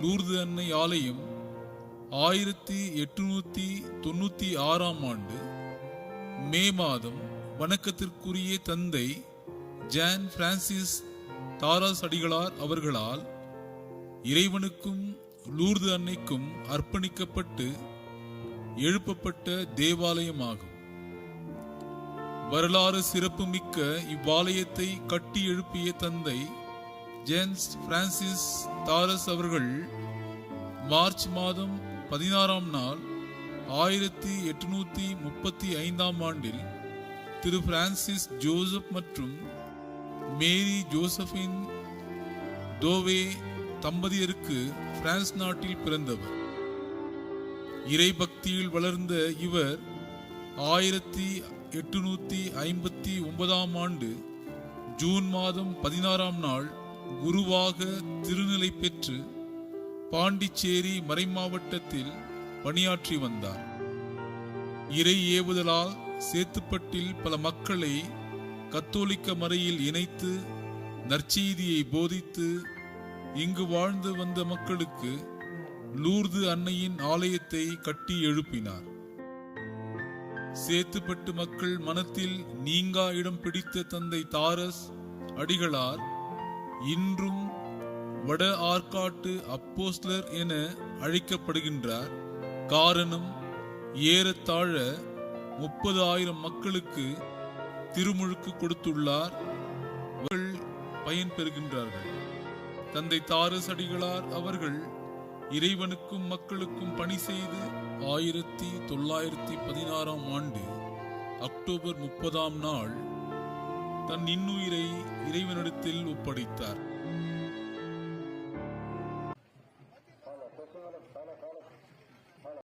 Lourdes அன்னை ஆலயம் 1896ஆம் ஆண்டு மே மாதம் வணக்கத்திற்குரிய தந்தை ஜான் பிரான்சிஸ் தாரஸ் அடிகளார் அவர்களால் இறைவனுக்கும் லூர்து அன்னைக்கும் அர்ப்பணிக்கப்பட்டு எழுப்பப்பட்ட தேவாலயமாகும். வரலாறு சிறப்புமிக்க இவ்வாலயத்தை கட்டி எழுப்பிய தந்தை ஜான் பிரான்சிஸ் தாரஸ் அவர்கள் மார்ச் மாதம் 16ஆம் நாள் 1835ஆம் ஆண்டில் திரு பிரான்சிஸ் ஜோசப் மற்றும் மேரி ஜோசபின் தோவே தம்பதியருக்கு பிரான்ஸ் நாட்டில் பிறந்தவர். இறை பக்தியில் வளர்ந்த இவர் 1859ஆம் ஆண்டு ஜூன் மாதம் 16ஆம் நாள் குருவாக திருநிலை பெற்று பாண்டிச்சேரி மறைமாவட்டத்தில் பணியாற்றி வந்தார். இறை ஏவுதலால் சேத்துப்பட்டில் பல மக்களை கத்தோலிக்க மறையில் இணைத்து நற்செய்தியை போதித்து இங்கு வாழ்ந்து வந்த மக்களுக்கு லூர்து அன்னையின் ஆலயத்தை கட்டி எழுப்பினார். சேத்துப்பட்டு மக்கள் மனத்தில் நீங்கா இடம் பிடித்த தந்தை தாரஸ் அடிகளார் இன்றும் வட ஆற்காட்டு அப்போஸ்தலர் என அழைக்கப்படுகின்றார். காரணம், ஏறத்தாழ 30,000 மக்களுக்கு திருமுழுக்கு கொடுத்துள்ளார். பயன் பெறுகின்றார்கள். தந்தை தாரஸ் அடிகளார் அவர்கள் இறைவனுக்கும் மக்களுக்கும் பணி செய்து 1916ஆம் ஆண்டு அக்டோபர் 30ஆம் நாள் தன் இன்னுயிரை இறைவனிடத்தில் ஒப்படைத்தார்.